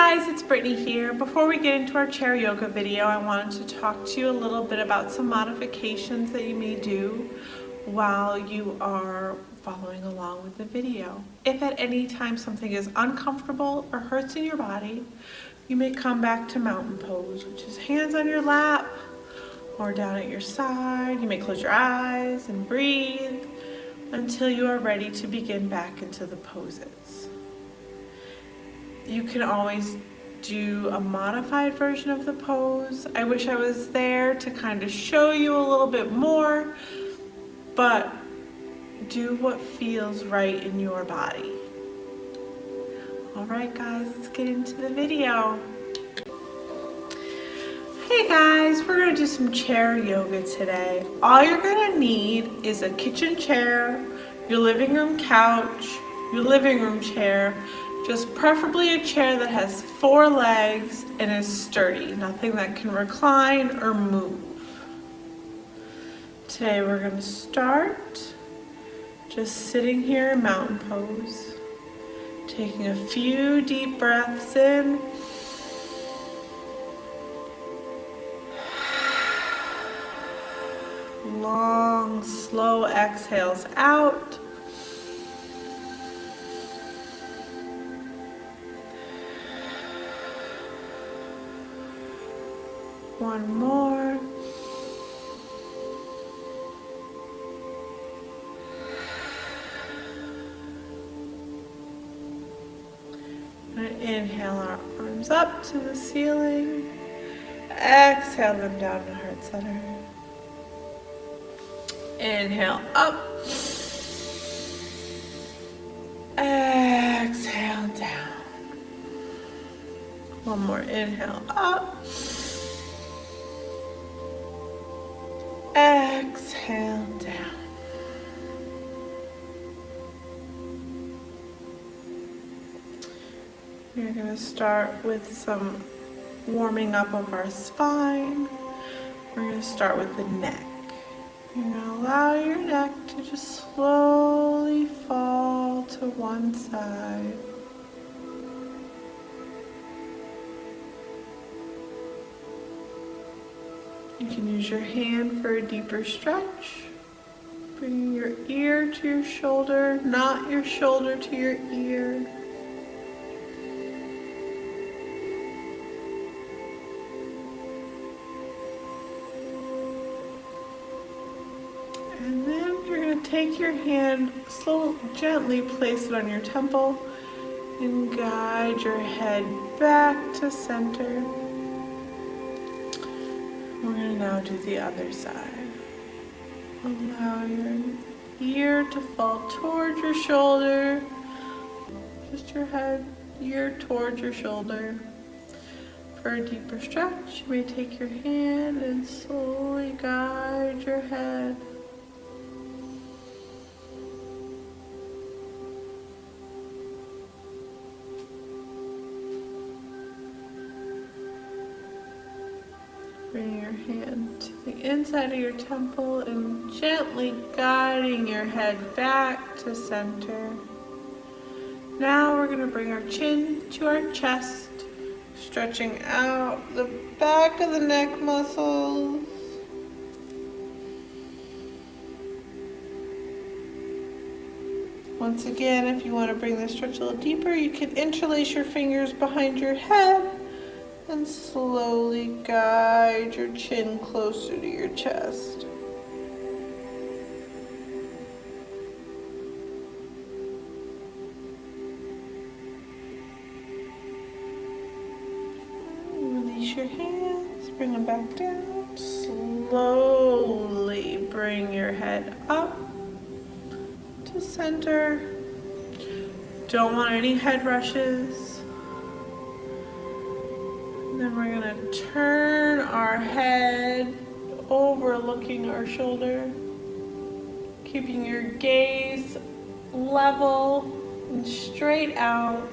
guys, it's Brittany here. Before we get into our chair yoga video, I wanted to talk to you a little bit about some modifications that you may do while you are following along with the video. If at any time something is uncomfortable or hurts in your body, you may come back to mountain pose, which is hands on your lap or down at your side. You may close your eyes and breathe until you are ready to begin back into the poses. You can always do a modified version of the pose. I wish I was there to kind of show you a little bit more, but do what feels right in your body. All right, guys, let's get into the video. Hey guys, we're gonna do some chair yoga today. All you're gonna need is a kitchen chair, your living room couch, your living room chair, just preferably a chair that has 4 legs and is sturdy, nothing that can recline or move. Today we're going to start just sitting here in mountain pose, taking a few deep breaths in, long, slow exhales out. One more. And inhale our arms up to the ceiling. Exhale them down to heart center. Inhale up. Exhale down. One more inhale up. Exhale down. We're going to start with some warming up of our spine. We're going to start with the neck. You're going to allow your neck to just slowly fall to one side. You can use your hand for a deeper stretch. Bringing your ear to your shoulder, not your shoulder to your ear. And then you're going to take your hand, gently place it on your temple and guide your head back to center. We're going to now do the other side. Allow your ear to fall towards your shoulder. Just your head, ear towards your shoulder. For a deeper stretch, you may take your hand and slowly guide your head. Bring your hand to the inside of your temple and gently guiding your head back to center. Now we're going to bring our chin to our chest, stretching out the back of the neck muscles. Once again, if you want to bring the stretch a little deeper, you can interlace your fingers behind your head and slowly guide your chin closer to your chest. Release your hands, bring them back down. Slowly bring your head up to center. Don't want any head rushes. Then we're going to turn our head overlooking our shoulder, keeping your gaze level and straight out.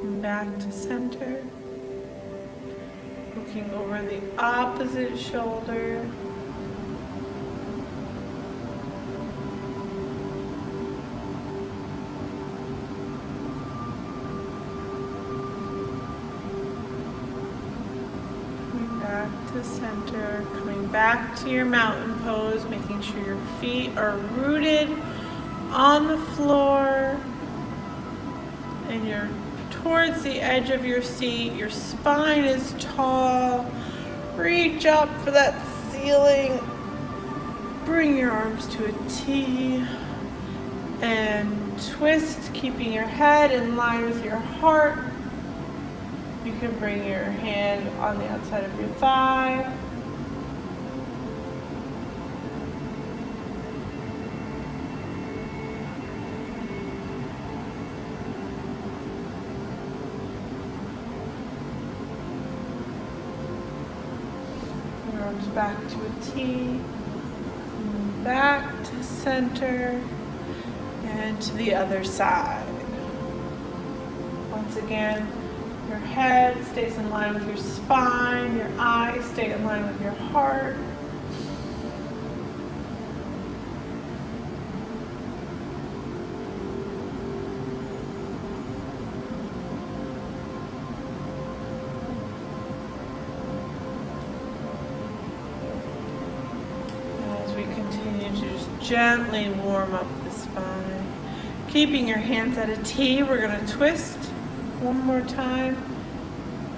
Come back to center. looking over the opposite shoulder. Back to center, coming back to your mountain pose, making sure your feet are rooted on the floor and you're towards the edge of your seat. Your spine is tall. Reach up for that ceiling. Bring your arms to a T and twist, keeping your head in line with your heart. You can bring your hand on the outside of your thigh. Your arms back to a T, back to center, and to the other side. Once again, your head stays in line with your spine, your eyes stay in line with your heart. As we continue to just gently warm up the spine, keeping your hands at a T, we're going to twist. One more time.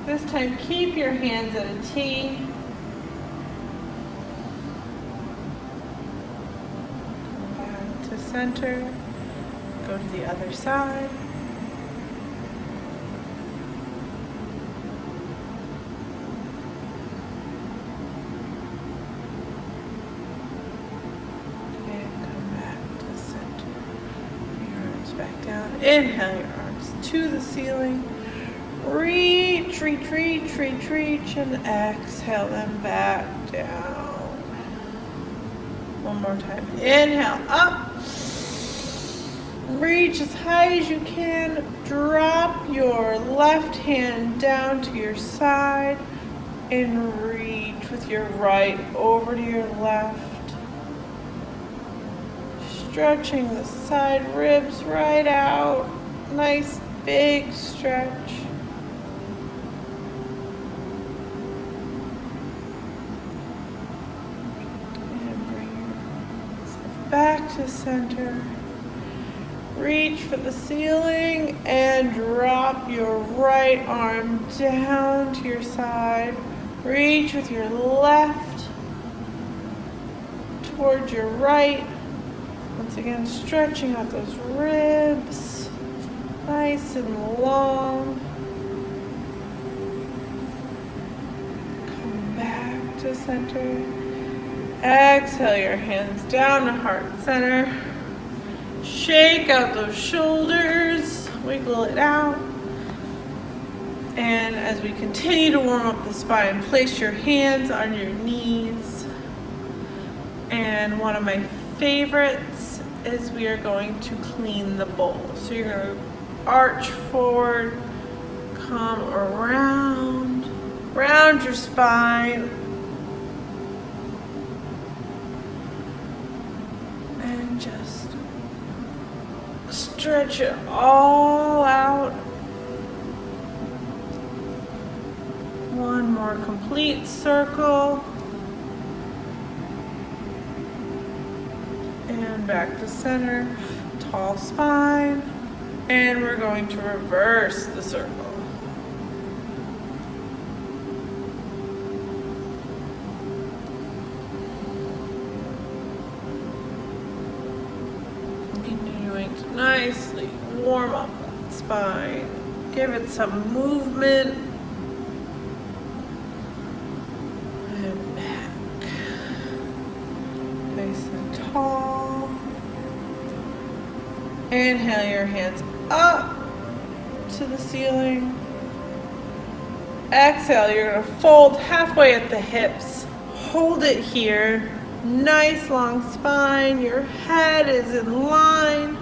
This time, keep your hands at a T. Back to center. Go to the other side. And come back to center. Your arms back down. Inhale your arms to the ceiling. Reach, reach, reach, reach, reach, and exhale them back down. One more time. Inhale, up. Reach as high as you can. Drop your left hand down to your side and reach with your right over to your left. Stretching the side ribs right out. Nice big stretch. Back to center. Reach for the ceiling and drop your right arm down to your side. Reach with your left towards your right. Once again, stretching out those ribs. Nice and long. Come back to center. Exhale your hands down to heart center. Shake out those shoulders. Wiggle it out. And as we continue to warm up the spine, place your hands on your knees. And one of my favorites is we are going to clean the bowl. So you're going to arch forward, come around, round your spine, and just stretch it all out. One more complete circle. And back to center, tall spine. And we're going to reverse the circle. Continuing to nicely warm up that spine. Give it some movement. And back. Nice and tall. Inhale your hands up to the ceiling. Exhale, you're going to fold halfway at the hips. Hold it here. Nice long spine. Your head is in line.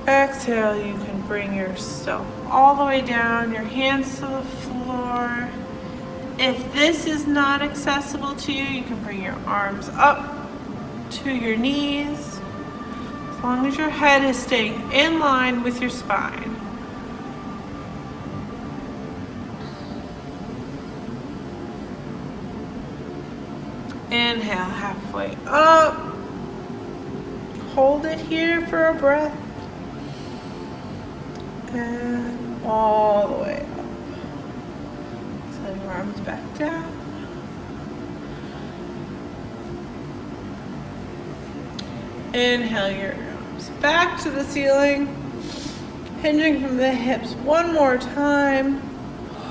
Exhale, you can bring yourself all the way down, your hands to the floor. If this is not accessible to you, you can bring your arms up to your knees, as long as your head is staying in line with your spine. Inhale, halfway up. Hold it here for a breath. And all the way up. Send your arms back down. Inhale your arms back to the ceiling. Hinging from the hips one more time.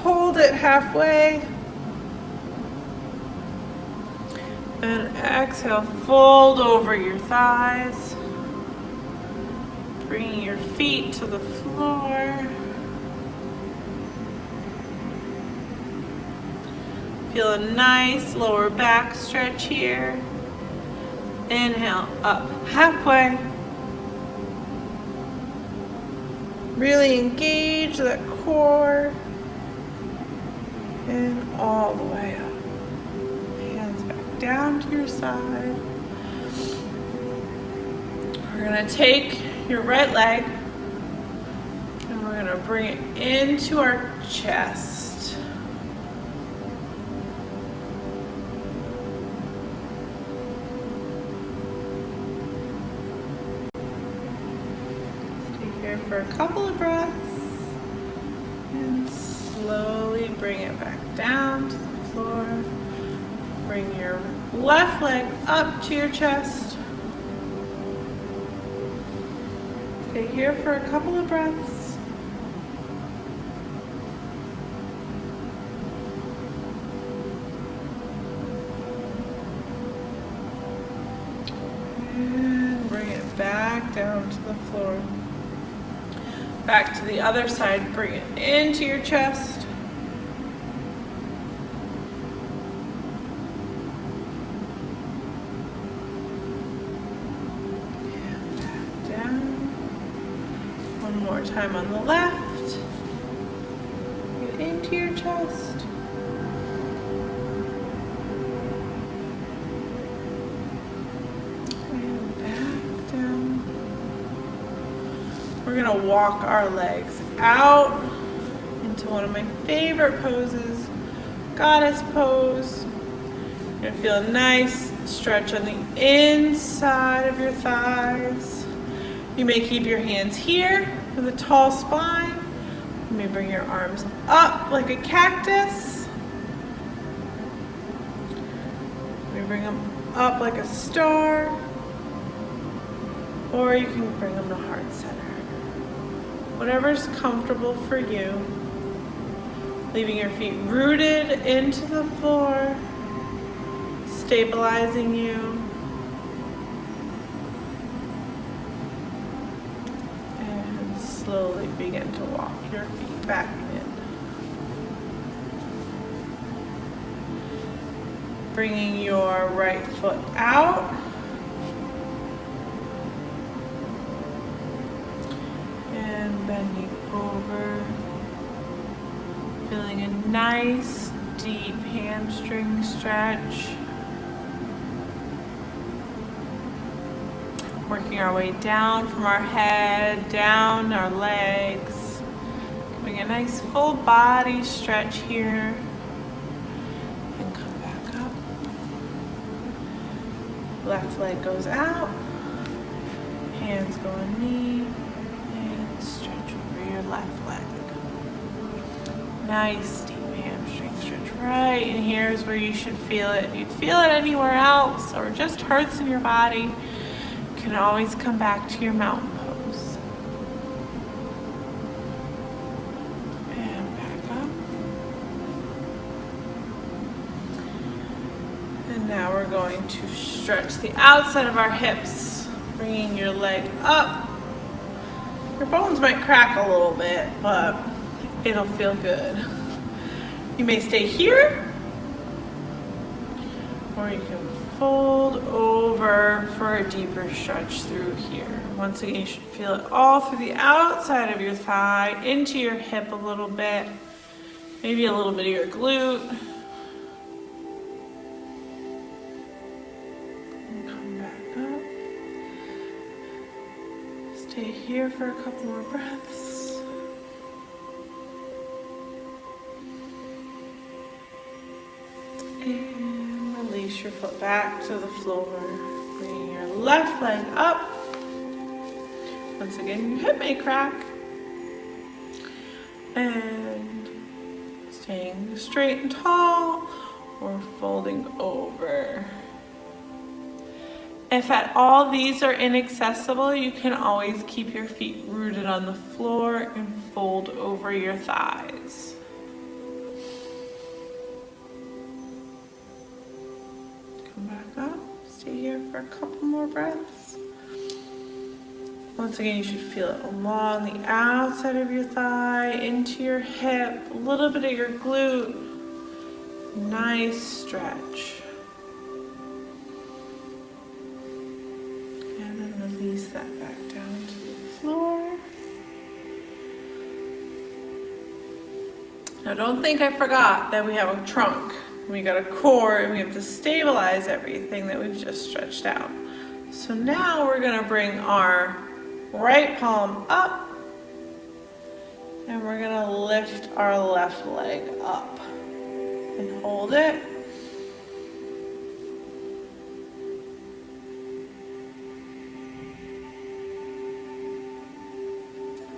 Hold it halfway. And exhale, fold over your thighs. Bringing your feet to the floor. Feel a nice lower back stretch here. Inhale, up halfway. Really engage that core. And all the way up. Hands back down to your side. We're gonna take your right leg and we're gonna bring it into our chest. Stay here for a couple of breaths and slowly bring it back down to the floor. Bring your left leg up to your chest. Stay here for a couple of breaths. And bring it back down to the floor. Back to the other side, bring it into your chest. More time on the left. Get into your chest. And back down. We're gonna walk our legs out into one of my favorite poses, goddess pose. You're gonna feel a nice stretch on the inside of your thighs. You may keep your hands here with a tall spine. You may bring your arms up like a cactus. You may bring them up like a star. Or you can bring them to heart center. Whatever's comfortable for you. Leaving your feet rooted into the floor, stabilizing you. Slowly begin to walk your feet back in. Bringing your right foot out. And bending over. Feeling a nice, deep hamstring stretch. Working our way down from our head, down our legs. Giving a nice full body stretch here. And come back up. Left leg goes out. Hands go on knee. And stretch over your left leg. Nice deep hamstring stretch right in here is where you should feel it. If you feel it anywhere else or it just hurts in your body, you can always come back to your mountain pose. And back up. And now we're going to stretch the outside of our hips, bringing your leg up. Your bones might crack a little bit, but it'll feel good. You may stay here, or you can fold over for a deeper stretch through here. And once again, you should feel it all through the outside of your thigh, into your hip a little bit, maybe a little bit of your glute. And come back up. Stay here for a couple more breaths. And release your foot back to the floor. Bring your left leg up. Once again, your hip may crack. And staying straight and tall or folding over. If at all these are inaccessible, you can always keep your feet rooted on the floor and fold over your thighs. Come back up, stay here for a couple more breaths. Once again, you should feel it along the outside of your thigh, into your hip, a little bit of your glute. Nice stretch. And then release that back down to the floor. Now don't think I forgot that we have a trunk. We got a core and we have to stabilize everything that we've just stretched out. So now we're gonna bring our right palm up and we're gonna lift our left leg up and hold it.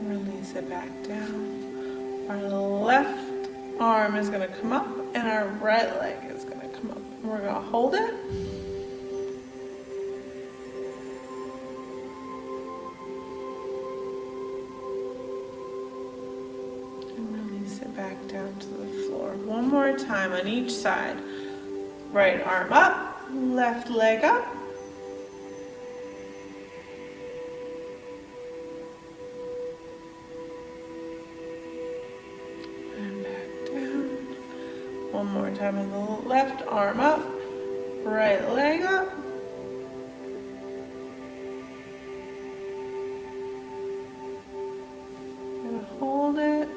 Release it back down. Our left arm is gonna come up and our right leg is gonna come up. And we're gonna hold it. Back down to the floor. One more time on each side. Right arm up, left leg up. And back down. One more time on the left arm up, right leg up. And hold it.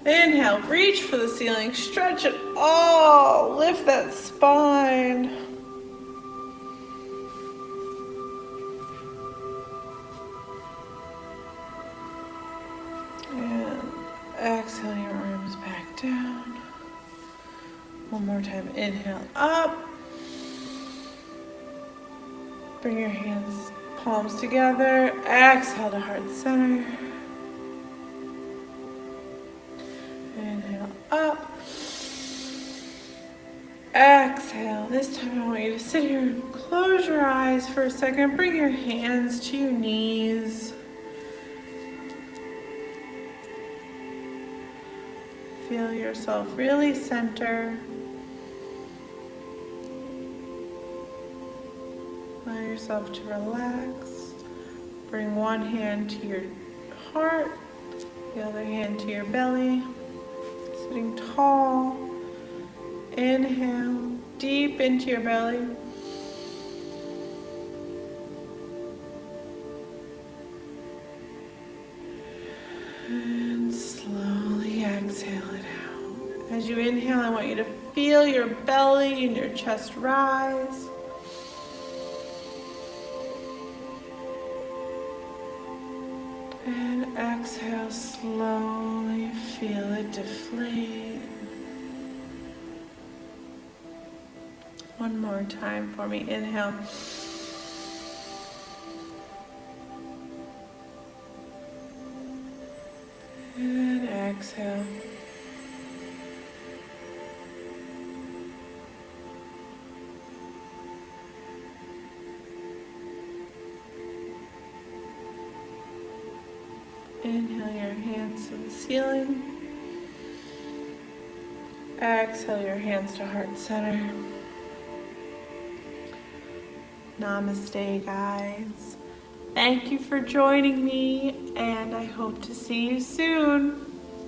Inhale, reach for the ceiling, stretch it all, lift that spine. And exhale your arms back down. One more time, inhale up. Bring your hands, palms together, exhale to heart center. Inhale up. Exhale. This time I want you to sit here and close your eyes for a second. Bring your hands to your knees. Feel yourself really center. Allow yourself to relax. Bring one hand to your heart, the other hand to your belly. Sitting tall. Inhale deep into your belly. And slowly exhale it out. As you inhale, I want you to feel your belly and your chest rise. And exhale, slowly feel it deflate. One more time for me. Inhale. And exhale. Inhale your hands to the ceiling. Exhale your hands to heart center. Namaste, guys. Thank you for joining me, and I hope to see you soon.